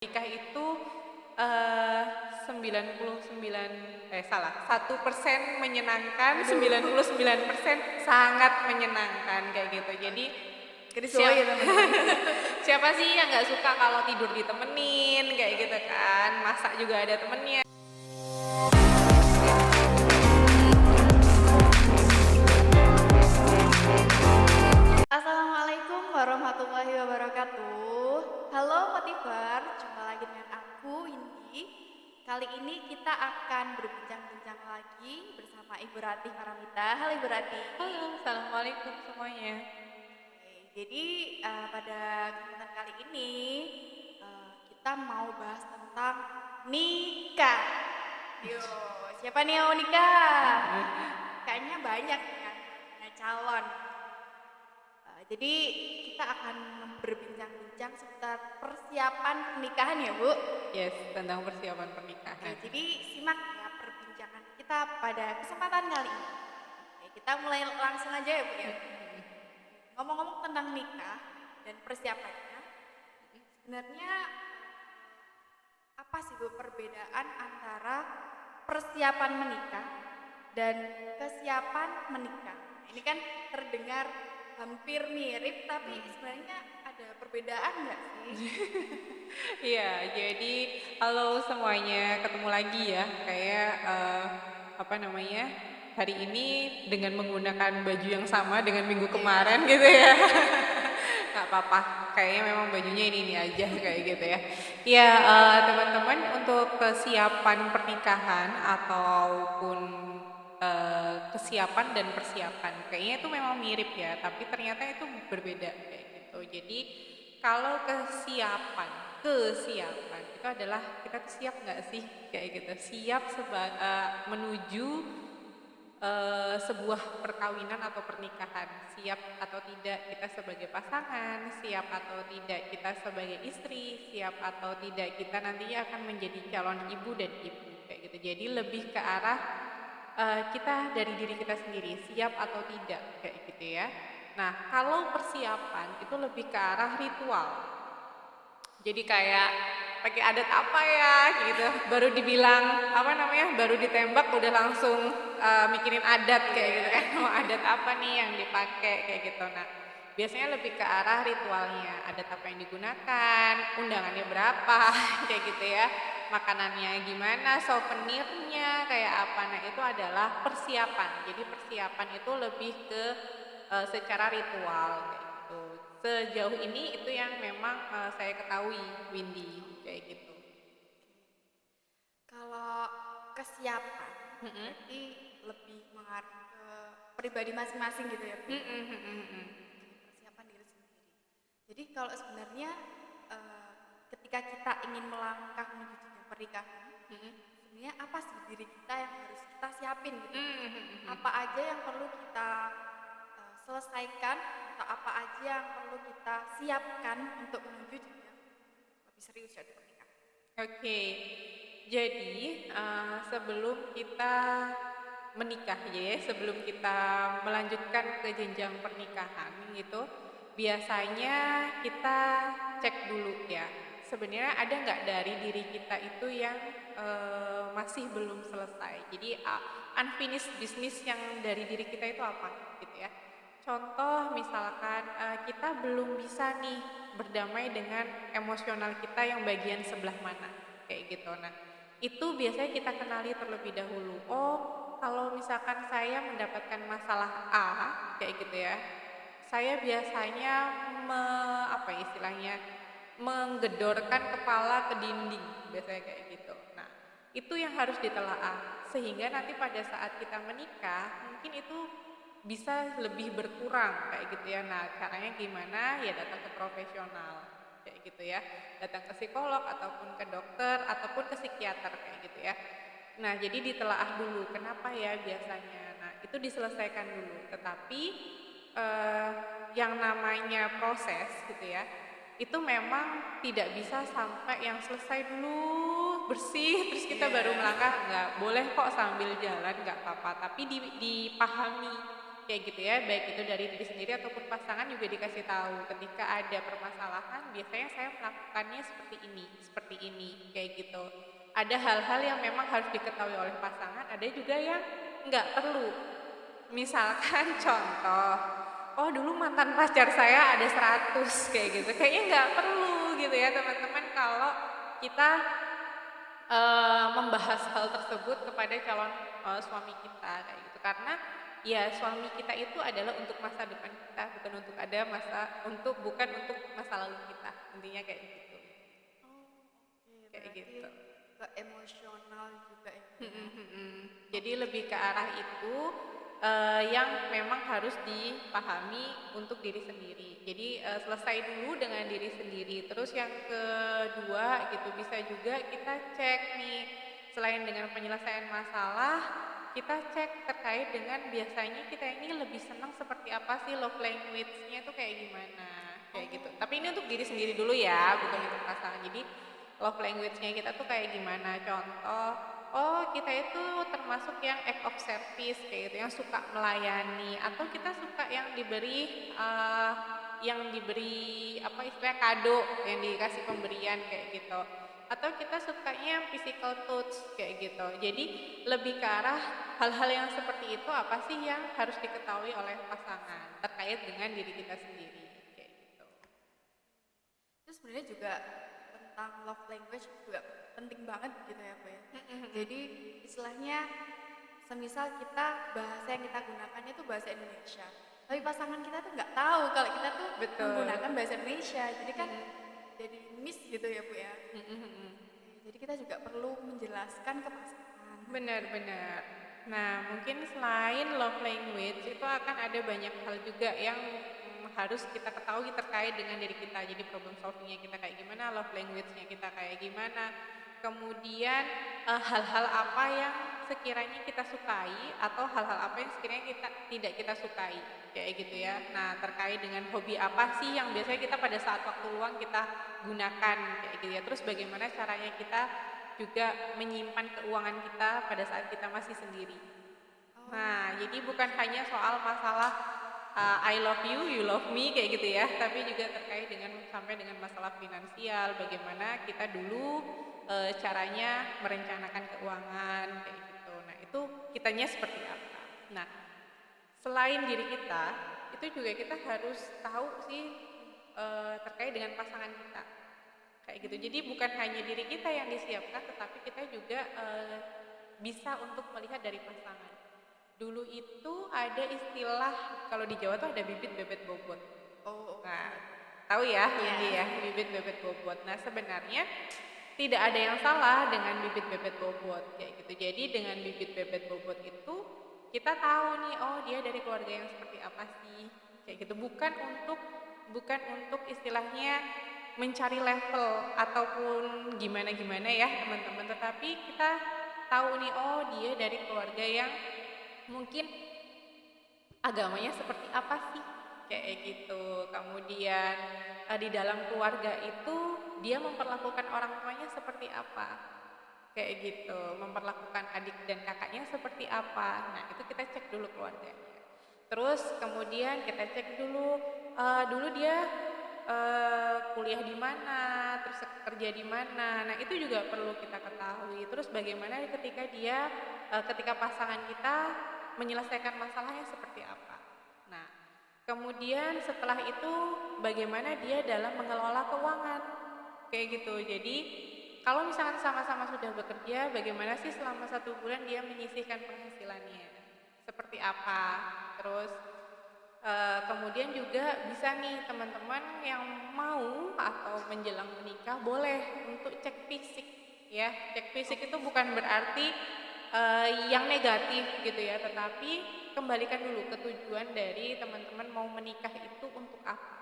Nikah itu 1% menyenangkan, 99% sangat menyenangkan kayak gitu. Jadi siapa sih yang nggak suka kalau tidur ditemenin kayak gitu kan, masak juga ada temennya. Assalamualaikum warahmatullahi wabarakatuh. Halo Motiver, jumpa lagi dengan aku Windy. Kali ini kita akan berbincang-bincang lagi bersama Ibu Ratih Paramita. Halo Ibu Ratih. Halo, assalamualaikum semuanya. Jadi pada kesempatan kali ini kita mau bahas tentang nikah. Yo, siapa nih yang mau nikah? Kayaknya banyak ya, calon. Jadi kita akan berbincang-bincang seputar persiapan pernikahan ya Bu. Yes, tentang persiapan pernikahan. Jadi simak ya perbincangan kita pada kesempatan kali ini. Kita mulai langsung aja ya Bu ya. Ngomong-ngomong tentang nikah dan persiapannya, sebenarnya apa sih Bu perbedaan antara persiapan menikah dan kesiapan menikah? Ini kan terdengar hampir mirip, tapi sebenarnya ada perbedaan nggak sih? Iya, jadi halo semuanya, ketemu lagi ya. Kayak hari ini dengan menggunakan baju yang sama dengan minggu kemarin gitu ya. Nggak apa-apa, kayaknya memang bajunya ini aja kayak gitu ya. Ya teman-teman, untuk kesiapan pernikahan ataupun kesiapan dan persiapan kayaknya itu memang mirip ya, tapi ternyata itu berbeda kayak gitu. Jadi kalau kesiapan itu adalah kita siap nggak sih kayak gitu, siap menuju sebuah perkawinan atau pernikahan, siap atau tidak kita sebagai pasangan, siap atau tidak kita sebagai istri, siap atau tidak kita nantinya akan menjadi calon ibu dan ibu kayak gitu. Jadi lebih ke arah kita dari diri kita sendiri, siap atau tidak kayak gitu ya. Nah, kalau persiapan itu lebih ke arah ritual. Jadi kayak pakai adat apa ya gitu. Baru dibilang baru ditembak udah langsung mikirin adat kayak gitu kan. Mau adat apa nih yang dipakai kayak gitu. Nah, biasanya lebih ke arah ritualnya, adat apa yang digunakan, undangannya berapa kayak gitu ya. Makanannya gimana, souvenirnya kayak apa. Nah, itu adalah persiapan. Jadi persiapan itu lebih ke secara ritual kayak gitu. Sejauh ini itu yang memang saya ketahui, Windy, kayak gitu. Kalau kesiapan berarti lebih mengarah ke pribadi masing-masing gitu ya Bu? Persiapan diri sendiri. Jadi kalau sebenarnya ketika kita ingin melangkah menuju jenjang pernikahan, sebenarnya apa sih diri kita yang harus kita siapin gitu? Apa aja yang perlu kita selesaikan atau apa aja yang perlu kita siapkan untuk menuju jenjang lebih serius ya di pernikahan? Oke, jadi sebelum kita menikah ya, sebelum kita melanjutkan ke jenjang pernikahan gitu, biasanya kita cek dulu ya, sebenarnya ada nggak dari diri kita itu yang masih belum selesai. Jadi unfinished business yang dari diri kita itu apa gitu ya. Contoh misalkan kita belum bisa nih berdamai dengan emosional kita yang bagian sebelah mana kayak gitu. Nah, itu biasanya kita kenali terlebih dahulu. Oh, kalau misalkan saya mendapatkan masalah A kayak gitu ya, saya biasanya menggedorkan kepala ke dinding biasanya kayak gitu. Nah, itu yang harus ditelaah sehingga nanti pada saat kita menikah mungkin itu bisa lebih berkurang kayak gitu ya. Nah, caranya gimana? Ya datang ke profesional kayak gitu ya. Datang ke psikolog ataupun ke dokter ataupun ke psikiater kayak gitu ya. Nah, jadi ditelaah dulu kenapa ya biasanya. Nah, itu diselesaikan dulu. Tetapi yang namanya proses gitu ya, itu memang tidak bisa sampai yang selesai dulu bersih terus kita baru melangkah. Nggak boleh kok sambil jalan, nggak apa-apa, tapi dipahami kayak gitu ya, baik itu dari diri sendiri ataupun pasangan juga dikasih tahu ketika ada permasalahan biasanya saya melakukannya seperti ini kayak gitu. Ada hal-hal yang memang harus diketahui oleh pasangan, ada juga yang nggak perlu. Misalkan contoh, oh dulu mantan pacar saya ada 100 kayak gitu, kayaknya nggak perlu gitu ya teman-teman kalau kita membahas hal tersebut kepada calon suami kita kayak gitu, karena ya suami kita itu adalah untuk masa depan kita, bukan untuk masa lalu kita, intinya kayak gitu. Oh, oke. Kayak Berarti gitu. ke emosional juga ya. Jadi lebih ke arah itu yang memang harus dipahami untuk diri sendiri. Jadi selesai dulu dengan diri sendiri. Terus yang kedua gitu, bisa juga kita cek nih, selain dengan penyelesaian masalah, kita cek terkait dengan biasanya kita ini lebih senang seperti apa sih, love language-nya tuh kayak gimana, kayak gitu. Tapi ini untuk diri sendiri dulu ya, bukan untuk pasangan. Jadi love language-nya kita tuh kayak gimana? Contoh, oh kita itu termasuk yang act of service kayak gitu, yang suka melayani, atau kita suka yang diberi apa istilah kado, yang dikasih pemberian kayak gitu. Atau kita sukanya physical touch kayak gitu. Jadi lebih ke arah hal-hal yang seperti itu apa sih yang harus diketahui oleh pasangan terkait dengan diri kita sendiri kayak gitu. Itu sebenarnya juga tentang love language juga penting banget gitu ya Bu ya. Jadi istilahnya semisal kita bahasa yang kita gunakan itu bahasa Indonesia, tapi pasangan kita tuh nggak tahu kalau kita tuh menggunakan bahasa Indonesia, jadi kan jadi miss gitu ya Bu ya. Jadi kita juga perlu menjelaskan ke pasangan. Benar-benar. Nah, mungkin selain love language itu akan ada banyak hal juga yang harus kita ketahui terkait dengan diri kita. Jadi problem solvingnya kita kayak gimana, love language-nya kita kayak gimana. Kemudian hal-hal apa yang sekiranya kita sukai atau hal-hal apa yang sekiranya kita tidak kita sukai kayak gitu ya. Nah, terkait dengan hobi apa sih yang biasanya kita pada saat waktu luang kita gunakan kayak gitu ya. Terus bagaimana caranya kita juga menyimpan keuangan kita pada saat kita masih sendiri. Nah, jadi bukan hanya soal masalah I love you, you love me kayak gitu ya, tapi juga terkait dengan sampai dengan masalah finansial, bagaimana kita dulu caranya merencanakan keuangan kayak gitu. Nah, itu kitanya seperti apa. Nah, selain diri kita, itu juga kita harus tahu sih terkait dengan pasangan kita. Kayak gitu. Jadi bukan hanya diri kita yang disiapkan, tetapi kita juga bisa untuk melihat dari pasangan. Dulu itu ada istilah, kalau di Jawa tuh ada bibit bebet bobot. Nah, tahu ya ini ya, bibit bebet bobot. Nah, sebenarnya tidak ada yang salah dengan bibit bebet bobot kayak gitu. Jadi dengan bibit bebet bobot itu kita tahu nih, oh dia dari keluarga yang seperti apa sih kayak gitu. Bukan untuk istilahnya mencari level ataupun gimana ya teman-teman, tetapi kita tahu nih, oh dia dari keluarga yang mungkin agamanya seperti apa sih kayak gitu. Kemudian di dalam keluarga itu dia memperlakukan orang tuanya seperti apa kayak gitu, memperlakukan adik dan kakaknya seperti apa. Nah, itu kita cek dulu keluarganya. Terus kemudian kita cek dulu dia kuliah di mana, terus kerja di mana. Nah, itu juga perlu kita ketahui. Terus bagaimana ketika pasangan kita menyelesaikan masalahnya seperti apa. Nah, kemudian setelah itu bagaimana dia dalam mengelola keuangan. Kayak gitu. Jadi, kalau misalkan sama-sama sudah bekerja, bagaimana sih selama 1 bulan dia menyisihkan penghasilannya? Seperti apa? Terus kemudian juga bisa nih teman-teman yang mau atau menjelang menikah boleh untuk cek fisik ya. Cek fisik itu bukan berarti yang negatif gitu ya, tetapi kembalikan dulu ke tujuan dari teman-teman mau menikah itu untuk apa.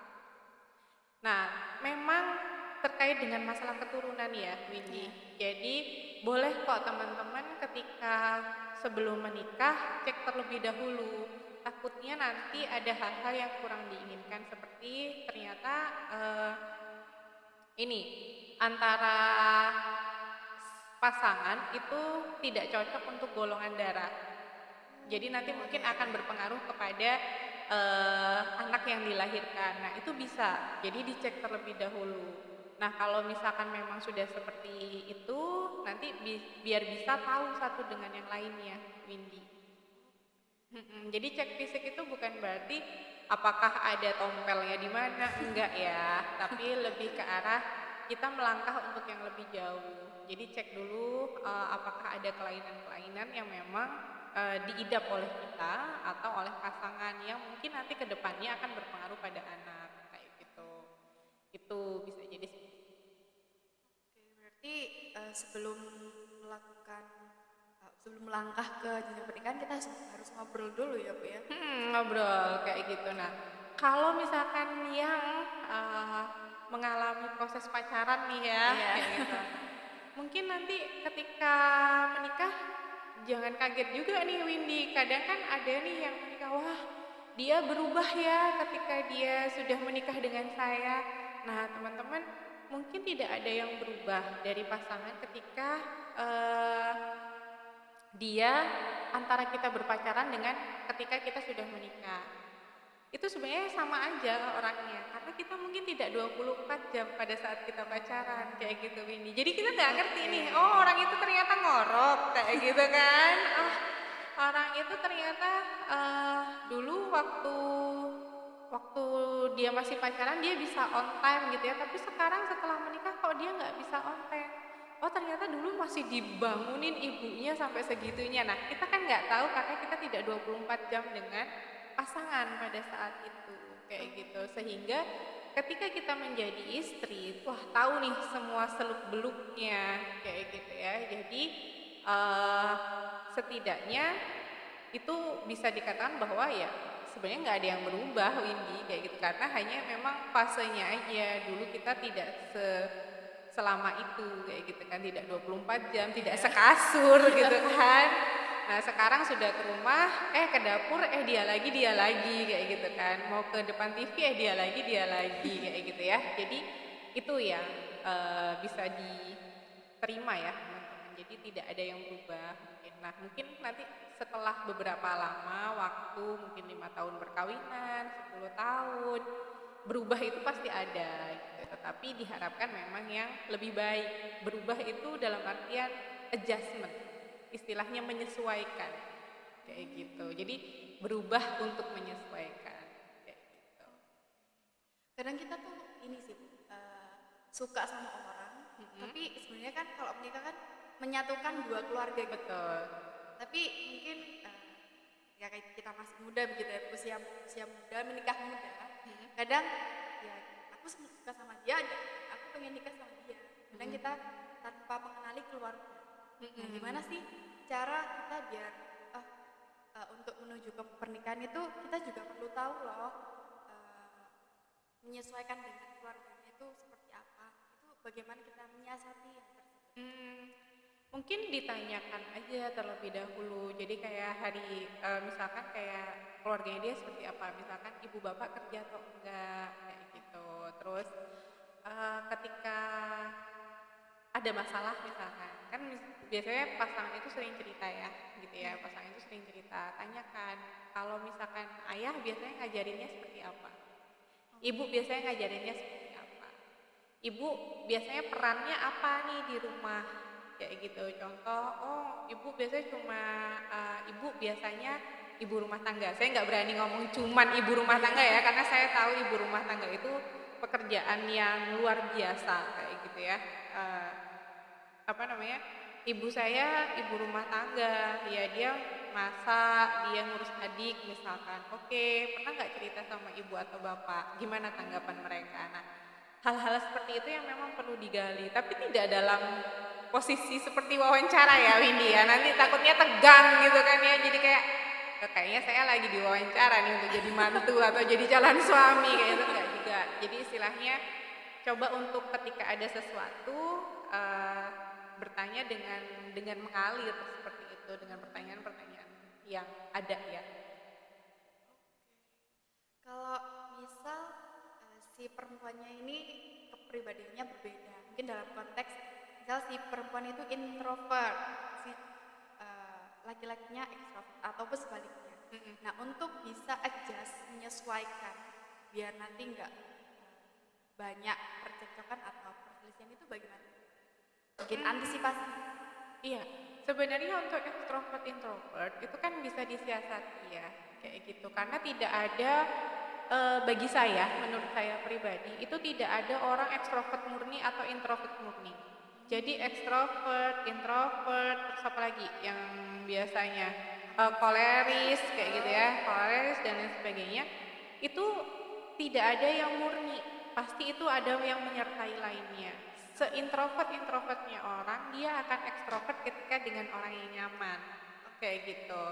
Nah, memang terkait dengan masalah keturunan ya Windy. Jadi boleh kok teman-teman ketika sebelum menikah cek terlebih dahulu. Takutnya nanti ada hal-hal yang kurang diinginkan, seperti ternyata antara pasangan itu tidak cocok untuk golongan darah. Jadi nanti mungkin akan berpengaruh kepada anak yang dilahirkan. Nah, itu bisa. Jadi dicek terlebih dahulu. Nah, kalau misalkan memang sudah seperti itu, nanti biar bisa tahu satu dengan yang lainnya, Windy. Jadi cek fisik itu bukan berarti apakah ada tompelnya di mana, enggak ya. Tapi lebih ke arah kita melangkah untuk yang lebih jauh. Jadi cek dulu apakah ada kelainan-kelainan yang memang diidap oleh kita atau oleh pasangan yang mungkin nanti ke depannya akan berpengaruh pada anak kayak gitu. Itu bisa jadi seperti itu. Oke, berarti sebelum melakukan sebelum melangkah ke jenjang pernikahan kita harus ngobrol dulu ya Bu ya. Ngobrol kayak gitu. Nah, kalau misalkan yang mengalami proses pacaran nih ya, kayak gitu. Mungkin nanti ketika menikah jangan kaget juga nih Windy. Kadang kan ada nih yang menikah, wah dia berubah ya ketika dia sudah menikah dengan saya. Nah teman-teman, mungkin tidak ada yang berubah dari pasangan ketika dia antara kita berpacaran dengan ketika kita sudah menikah. Itu sebenarnya sama aja orangnya, karena kita mungkin tidak 24 jam pada saat kita pacaran kayak gitu Windy. Jadi kita nggak ngerti nih, oh orang itu ternyata ngorok kayak gitu kan. Oh orang itu ternyata dulu waktu dia masih pacaran dia bisa on time gitu ya, tapi sekarang setelah menikah kok dia nggak bisa on time. Oh ternyata dulu masih dibangunin ibunya sampai segitunya. Nah kita kan nggak tahu karena kita tidak 24 jam dengan pasangan pada saat itu kayak gitu. Sehingga ketika kita menjadi istri, wah tahu nih semua seluk beluknya kayak gitu ya. Jadi setidaknya itu bisa dikatakan bahwa ya sebenarnya nggak ada yang berubah Windy kayak gitu, karena hanya memang fasenya aja. Dulu kita tidak selama itu kayak gitu kan, tidak 24 jam, tidak sekasur gitu kan. Nah sekarang sudah ke rumah, ke dapur, dia lagi kayak gitu kan. Mau ke depan TV, dia lagi kayak gitu ya. Jadi itu yang bisa diterima ya teman-teman. Jadi tidak ada yang berubah mungkin. Nah mungkin nanti setelah beberapa lama waktu, mungkin 5 tahun perkawinan, 10 tahun, berubah itu pasti ada gitu. Tetapi diharapkan memang yang lebih baik. Berubah itu dalam artian adjustment, istilahnya menyesuaikan kayak gitu. Jadi berubah untuk menyesuaikan kayak gitu. Kadang kita tuh ini sih suka sama orang, tapi sebenarnya kan kalau menikah kan menyatukan dua keluarga gitu. Betul. Tapi mungkin ya kayak kita masih muda begitu ya, usia muda, menikah muda. Kadang ya aku suka sama dia, aku pengen nikah sama dia. Kadang kita tanpa mengenali keluarga. Nah, gimana sih cara kita biar untuk menuju ke pernikahan itu kita juga perlu tahu loh menyesuaikan dengan keluarganya itu seperti apa. Itu bagaimana kita menyiasati yang tersebut. Mungkin ditanyakan aja terlebih dahulu. Jadi kayak misalkan kayak keluarganya dia seperti apa, misalkan ibu bapak kerja atau enggak kayak gitu. Terus ketika ada masalah misalkan, kan biasanya pasangan itu sering cerita ya gitu ya, pasangan itu sering cerita. Tanyakan kalau misalkan ayah biasanya ngajarinnya seperti apa, ibu biasanya ngajarinnya seperti apa, ibu biasanya perannya apa nih di rumah kayak gitu. Contoh, ibu biasanya ibu rumah tangga. Saya nggak berani ngomong cuman ibu rumah tangga ya, karena saya tahu ibu rumah tangga itu pekerjaan yang luar biasa kayak gitu ya. Ibu saya ibu rumah tangga, ya dia masak, dia ngurus adik misalkan. Oke, pernah nggak cerita sama ibu atau bapak gimana tanggapan mereka? Nah, hal-hal seperti itu yang memang perlu digali, tapi tidak dalam posisi seperti wawancara ya Windy ya. Nanti takutnya tegang gitu kan ya, jadi kayaknya saya lagi diwawancara nih untuk jadi mantu atau jadi calon suami kayak itu, enggak juga. Jadi istilahnya coba untuk ketika ada sesuatu bertanya dengan mengalir seperti itu, dengan pertanyaan-pertanyaan yang ada ya. Kalau misal si perempuannya ini kepribadiannya berbeda, mungkin dalam konteks misal si perempuan itu introvert, si laki-lakinya ekstrovert ataupun sebaliknya. Nah, untuk bisa adjust, menyesuaikan biar nanti nggak banyak percekcokan atau perselisihan itu bagaimana? Mungkin antisipasi. Iya, sebenarnya untuk ekstrovert introvert itu kan bisa disiasati ya, kayak gitu. Karena tidak ada bagi saya, menurut saya pribadi, itu tidak ada orang ekstrovert murni atau introvert murni. Jadi ekstrovert, introvert, terus apa lagi yang biasanya koleris kayak gitu ya, koleris dan lain sebagainya, itu tidak ada yang murni, pasti itu ada yang menyertai lainnya. Seintrovert-introvertnya orang, dia akan ekstrovert ketika dengan orang yang nyaman, kayak gitu.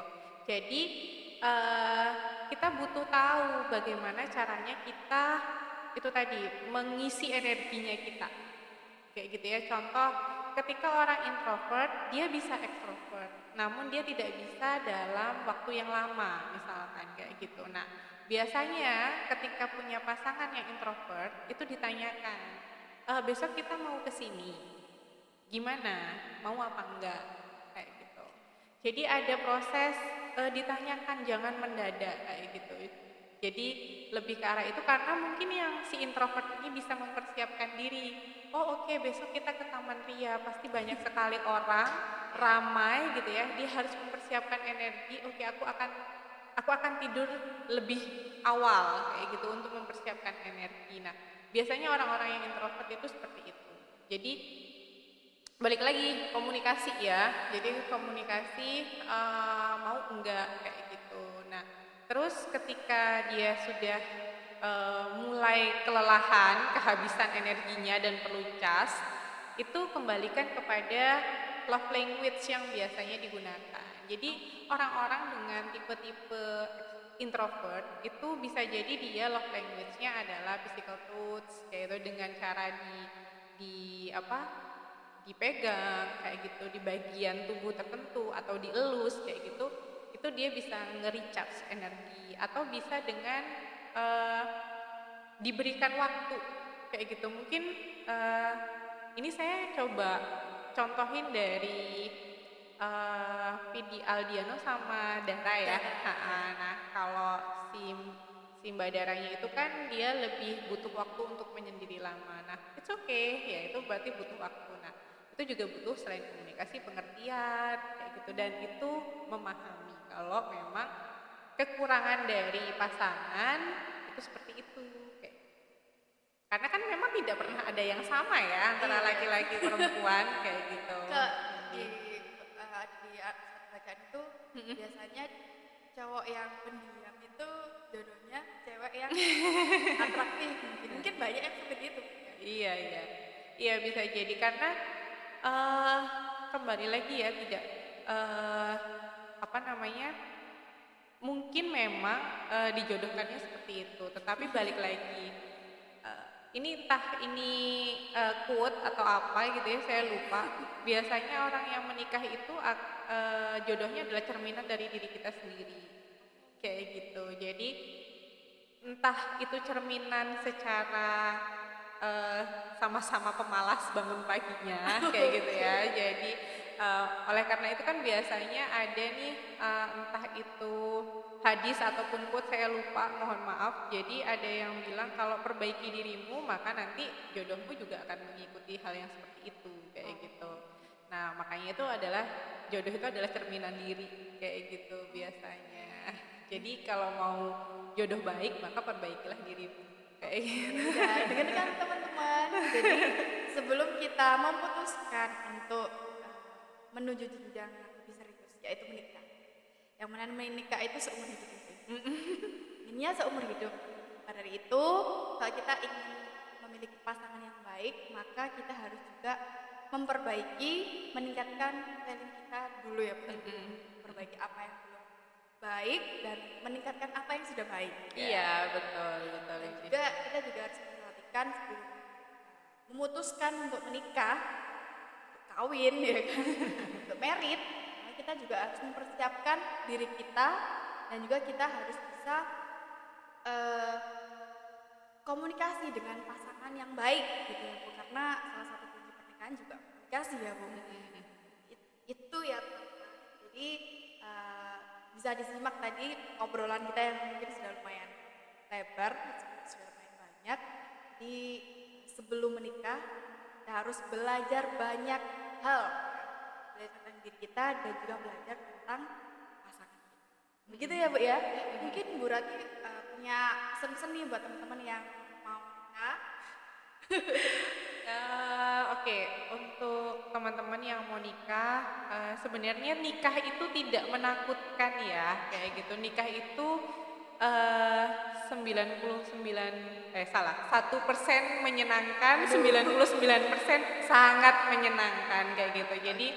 Jadi kita butuh tahu bagaimana caranya kita itu tadi mengisi energinya kita, kayak gitu ya. Contoh, ketika orang introvert dia bisa ekstrovert, namun dia tidak bisa dalam waktu yang lama, misalkan kayak gitu. Nah, biasanya ketika punya pasangan yang introvert itu ditanyakan, besok kita mau kesini, gimana, mau apa enggak, kayak gitu. Jadi ada proses ditanyakan, jangan mendadak kayak gitu. Jadi lebih ke arah itu, karena mungkin yang si introvert ini bisa mempersiapkan diri. Oh oke, besok kita ke Taman Ria, pasti banyak sekali orang, ramai gitu ya. Dia harus mempersiapkan energi. Oke, aku akan tidur lebih awal kayak gitu untuk mempersiapkan energi. Nah, biasanya orang-orang yang introvert itu seperti itu. Jadi balik lagi komunikasi ya, jadi komunikasi mau enggak kayak gitu. Nah, terus ketika dia sudah mulai kelelahan, kehabisan energinya dan perlu cas, itu kembalikan kepada love language yang biasanya digunakan. Jadi orang-orang dengan tipe-tipe introvert itu bisa jadi dia love language-nya adalah physical touch, yaitu dengan cara di apa, dipegang kayak gitu di bagian tubuh tertentu atau dielus kayak gitu, itu dia bisa nge-recharge energi. Atau bisa dengan diberikan waktu kayak gitu. Mungkin ini saya coba contohin dari Vidi Aldiano sama Dara ya. Nah, kalau si Mbak Daranya itu kan dia lebih butuh waktu untuk menyendiri lama. Nah, it's okay, ya itu berarti butuh waktu. Nah, itu juga butuh selain komunikasi, pengertian kayak gitu, dan itu memahami kalau memang kekurangan dari pasangan itu seperti itu. Karena kan memang tidak pernah ada yang sama ya antara laki-laki perempuan kayak gitu. Di bacaan itu biasanya cowok yang pendiam itu jodohnya cewek yang atraktif. Mungkin banyak yang seperti itu. Iya bisa jadi, karena kembali lagi ya, tidak apa namanya, mungkin memang dijodohkannya seperti itu, tetapi balik lagi, ini entah ini quote atau apa gitu ya, saya lupa. Biasanya orang yang menikah itu jodohnya adalah cerminan dari diri kita sendiri, kayak gitu. Jadi entah itu cerminan secara sama-sama pemalas bangun paginya kayak gitu ya. Jadi oleh karena itu kan biasanya ada nih entah itu hadis ataupun quote, saya lupa, mohon maaf. Jadi ada yang bilang kalau perbaiki dirimu maka nanti jodohmu juga akan mengikuti hal yang seperti itu kayak gitu. Nah, makanya itu adalah jodoh itu adalah cerminan diri kayak gitu biasanya. Jadi kalau mau jodoh baik maka perbaikilah dirimu kayak gitu. Ya, dengarkan teman-teman. Jadi sebelum kita memutuskan untuk menuju jenjang yang lebih serius, yaitu menikah. Yang mana menikah itu seumur hidup itu. Ininya seumur hidup. Dari itu, kalau kita ingin memiliki pasangan yang baik, maka kita harus juga memperbaiki, meningkatkan talent kita dulu ya, perbaiki apa yang belum baik dan meningkatkan apa yang sudah baik. Iya, betul. Dan juga kita juga harus memperhatikan sebelum memutuskan untuk menikah, untuk kawin ya kan, untuk merit, kita juga harus mempersiapkan diri kita, dan juga kita harus bisa komunikasi dengan pasangan yang baik gitu ya Bu, karena salah satu kunci pernikahan juga komunikasi ya Bu. Itu ya teman-teman. Jadi bisa disimak tadi obrolan kita yang mungkin sudah lumayan lebar, sudah lumayan banyak. Di sebelum menikah kita harus belajar banyak hal, belajar tentang diri kita dan juga belajar tentang pasangan kita. Begitu ya Bu ya. Mungkin Bu Rati punya pesan-pesan nih buat teman-teman yang mau nikah. Oke, untuk teman-teman yang mau nikah, sebenarnya nikah itu tidak menakutkan ya, kayak gitu. Nikah itu 1% menyenangkan, 99% sangat menyenangkan kayak gitu. Jadi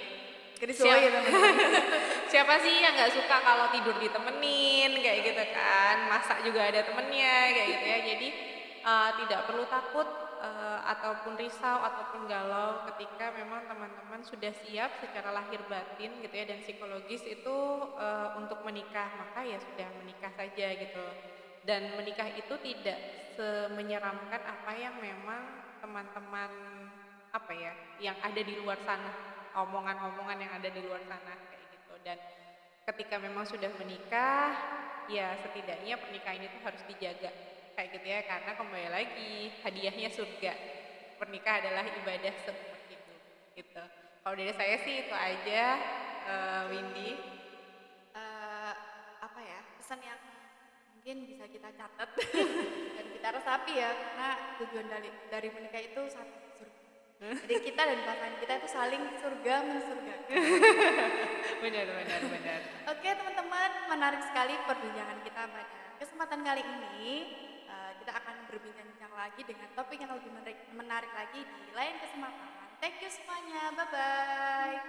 Kerisoi ya teman-teman. siapa sih yang nggak suka kalau tidur ditemenin kayak gitu kan, masak juga ada temennya kayak gitu ya. Jadi tidak perlu takut ataupun risau ataupun galau ketika memang teman-teman sudah siap secara lahir batin gitu ya dan psikologis itu untuk menikah, maka ya sudah menikah saja gitu. Dan menikah itu tidak semenyeramkan apa yang memang teman-teman apa ya yang ada di luar sana, omongan-omongan yang ada di luar sana kayak gitu. Dan ketika memang sudah menikah, ya setidaknya pernikahan itu harus dijaga kayak gitu ya, karena kembali lagi hadiahnya surga. Pernikah adalah ibadah seumur hidup gitu. Kalau dari saya sih itu aja, Windy. Apa ya, pesan yang mungkin bisa kita catat dan kita resapi ya, karena tujuan dari menikah itu satu, surga. Jadi kita dan pasangan kita itu saling surga mensurgakan. Benar. Oke teman-teman, menarik sekali perbincangan kita pada kesempatan kali ini. Kita akan berbincang lagi dengan topik yang lebih menarik lagi di lain kesempatan. Thank you semuanya, bye-bye.